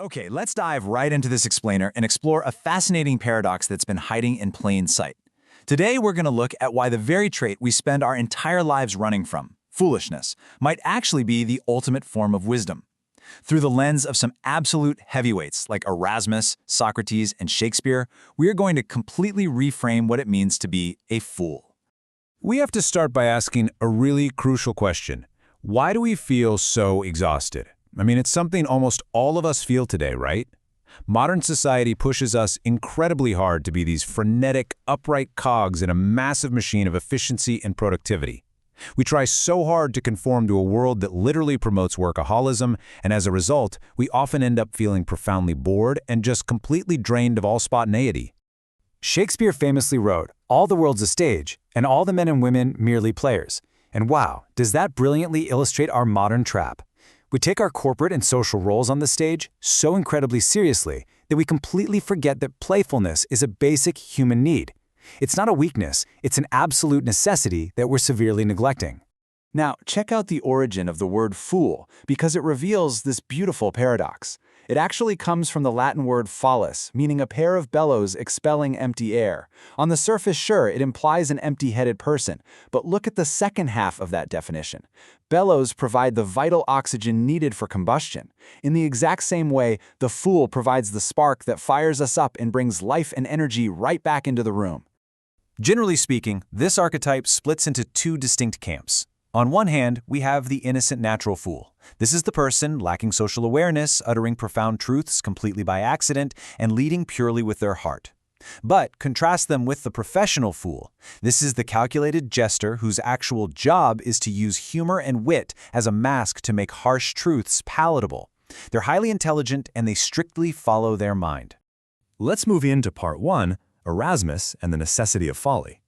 Okay, let's dive right into this explainer and explore a fascinating paradox that's been hiding in plain sight. Today, we're going to look at why the very trait we spend our entire lives running from, foolishness, might actually be the ultimate form of wisdom. Through the lens of some absolute heavyweights like Erasmus, Socrates, and Shakespeare, we are going to completely reframe what it means to be a fool. We have to start by asking a really crucial question. Why do we feel so exhausted? It's something almost all of us feel today, right? Modern society pushes us incredibly hard to be these frenetic, upright cogs in a massive machine of efficiency and productivity. We try so hard to conform to a world that literally promotes workaholism, and as a result, we often end up feeling profoundly bored and just completely drained of all spontaneity. Shakespeare famously wrote, "All the world's a stage, and all the men and women merely players." And wow, does that brilliantly illustrate our modern trap. We take our corporate and social roles on the stage so incredibly seriously that we completely forget that playfulness is a basic human need. It's not a weakness, it's an absolute necessity that we're severely neglecting. Now, check out the origin of the word fool, because it reveals this beautiful paradox. It actually comes from the Latin word phallus, meaning a pair of bellows expelling empty air. On the surface, sure, it implies an empty-headed person, but look at the second half of that definition. Bellows provide the vital oxygen needed for combustion. In the exact same way, the fool provides the spark that fires us up and brings life and energy right back into the room. Generally speaking, this archetype splits into two distinct camps. On one hand, we have the innocent natural fool. This is the person lacking social awareness, uttering profound truths completely by accident, and leading purely with their heart. But contrast them with the professional fool. This is the calculated jester whose actual job is to use humor and wit as a mask to make harsh truths palatable. They're highly intelligent and they strictly follow their mind. Let's move into part 1, Erasmus and the necessity of folly.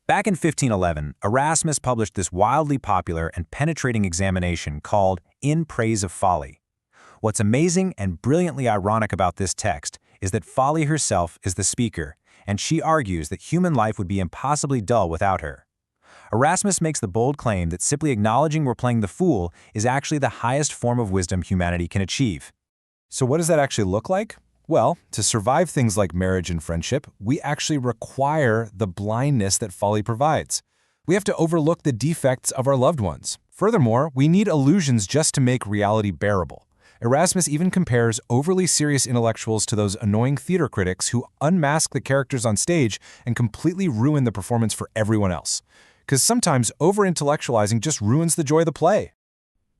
Back in 1511, Erasmus published this wildly popular and penetrating examination called In Praise of Folly. What's amazing and brilliantly ironic about this text is that Folly herself is the speaker, and she argues that human life would be impossibly dull without her. Erasmus makes the bold claim that simply acknowledging we're playing the fool is actually the highest form of wisdom humanity can achieve. So what does that actually look like? Well, to survive things like marriage and friendship, we actually require the blindness that folly provides. We have to overlook the defects of our loved ones. Furthermore, we need illusions just to make reality bearable. Erasmus even compares overly serious intellectuals to those annoying theater critics who unmask the characters on stage and completely ruin the performance for everyone else. Because sometimes over-intellectualizing just ruins the joy of the play.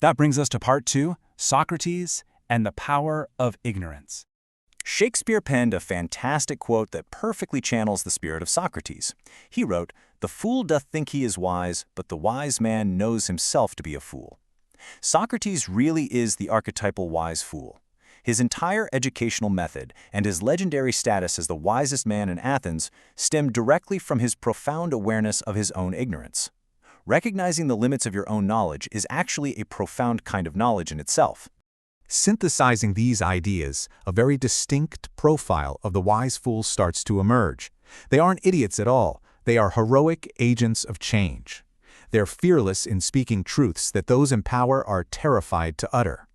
That brings us to part 2, Socrates and the power of ignorance. Shakespeare penned a fantastic quote that perfectly channels the spirit of Socrates. He wrote, "The fool doth think he is wise, but the wise man knows himself to be a fool." Socrates really is the archetypal wise fool. His entire educational method and his legendary status as the wisest man in Athens stemmed directly from his profound awareness of his own ignorance. Recognizing the limits of your own knowledge is actually a profound kind of knowledge in itself. Synthesizing these ideas, a very distinct profile of the wise fool starts to emerge. They aren't idiots at all. They are heroic agents of change. They're fearless in speaking truths that those in power are terrified to utter.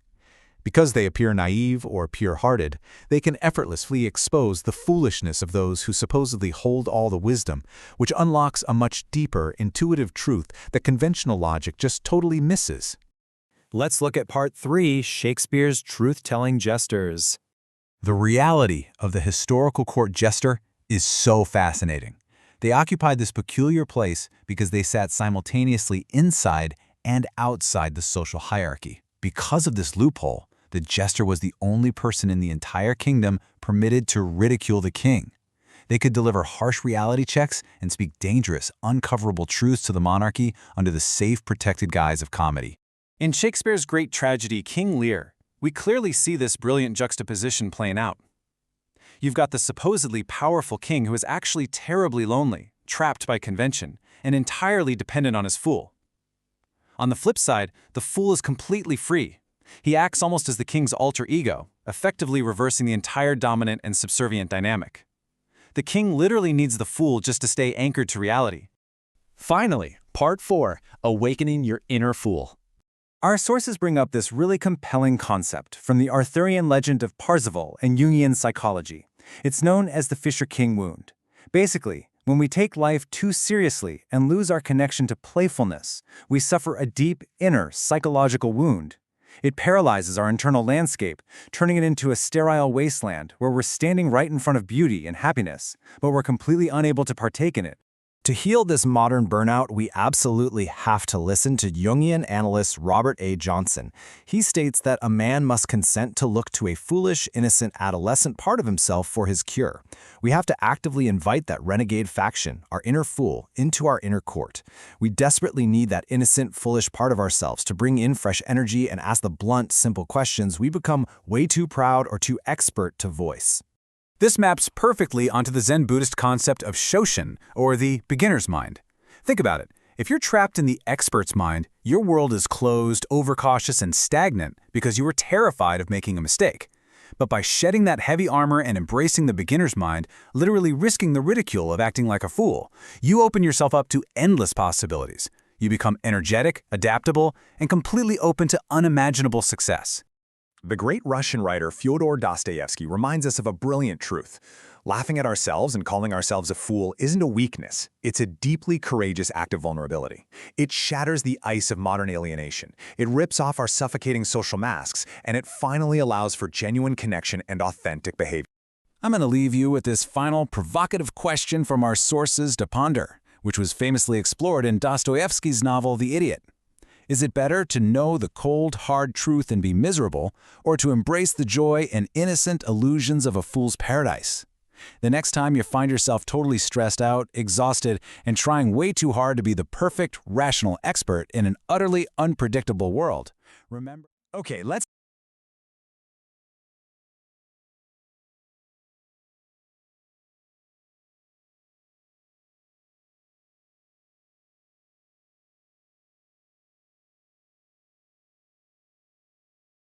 Because they appear naive or pure-hearted, they can effortlessly expose the foolishness of those who supposedly hold all the wisdom, which unlocks a much deeper, intuitive truth that conventional logic just totally misses. Let's look at part 3, Shakespeare's truth-telling jesters. The reality of the historical court jester is so fascinating. They occupied this peculiar place because they sat simultaneously inside and outside the social hierarchy. Because of this loophole, the jester was the only person in the entire kingdom permitted to ridicule the king. They could deliver harsh reality checks and speak dangerous, uncoverable truths to the monarchy under the safe, protected guise of comedy. In Shakespeare's great tragedy, King Lear, we clearly see this brilliant juxtaposition playing out. You've got the supposedly powerful king who is actually terribly lonely, trapped by convention, and entirely dependent on his fool. On the flip side, the fool is completely free. He acts almost as the king's alter ego, effectively reversing the entire dominant and subservient dynamic. The king literally needs the fool just to stay anchored to reality. Finally, part 4, Awakening Your Inner Fool. Our sources bring up this really compelling concept from the Arthurian legend of Parzival and Jungian psychology. It's known as the Fisher-King wound. Basically, when we take life too seriously and lose our connection to playfulness, we suffer a deep inner psychological wound. It paralyzes our internal landscape, turning it into a sterile wasteland where we're standing right in front of beauty and happiness, but we're completely unable to partake in it. To heal this modern burnout, we absolutely have to listen to Jungian analyst Robert A. Johnson. He states that a man must consent to look to a foolish, innocent, adolescent part of himself for his cure. We have to actively invite that renegade faction, our inner fool, into our inner court. We desperately need that innocent, foolish part of ourselves to bring in fresh energy and ask the blunt, simple questions we become way too proud or too expert to voice. This maps perfectly onto the Zen Buddhist concept of Shoshin, or the beginner's mind. Think about it. If you're trapped in the expert's mind, your world is closed, overcautious, and stagnant because you were terrified of making a mistake. But by shedding that heavy armor and embracing the beginner's mind, literally risking the ridicule of acting like a fool, you open yourself up to endless possibilities. You become energetic, adaptable, and completely open to unimaginable success. The great Russian writer Fyodor Dostoevsky reminds us of a brilliant truth. Laughing at ourselves and calling ourselves a fool isn't a weakness. It's a deeply courageous act of vulnerability. It shatters the ice of modern alienation. It rips off our suffocating social masks, and it finally allows for genuine connection and authentic behavior. I'm going to leave you with this final provocative question from our sources to ponder, which was famously explored in Dostoevsky's novel The Idiot. Is it better to know the cold, hard truth and be miserable, or to embrace the joy and innocent illusions of a fool's paradise? The next time you find yourself totally stressed out, exhausted, and trying way too hard to be the perfect, rational expert in an utterly unpredictable world, remember... Okay, let's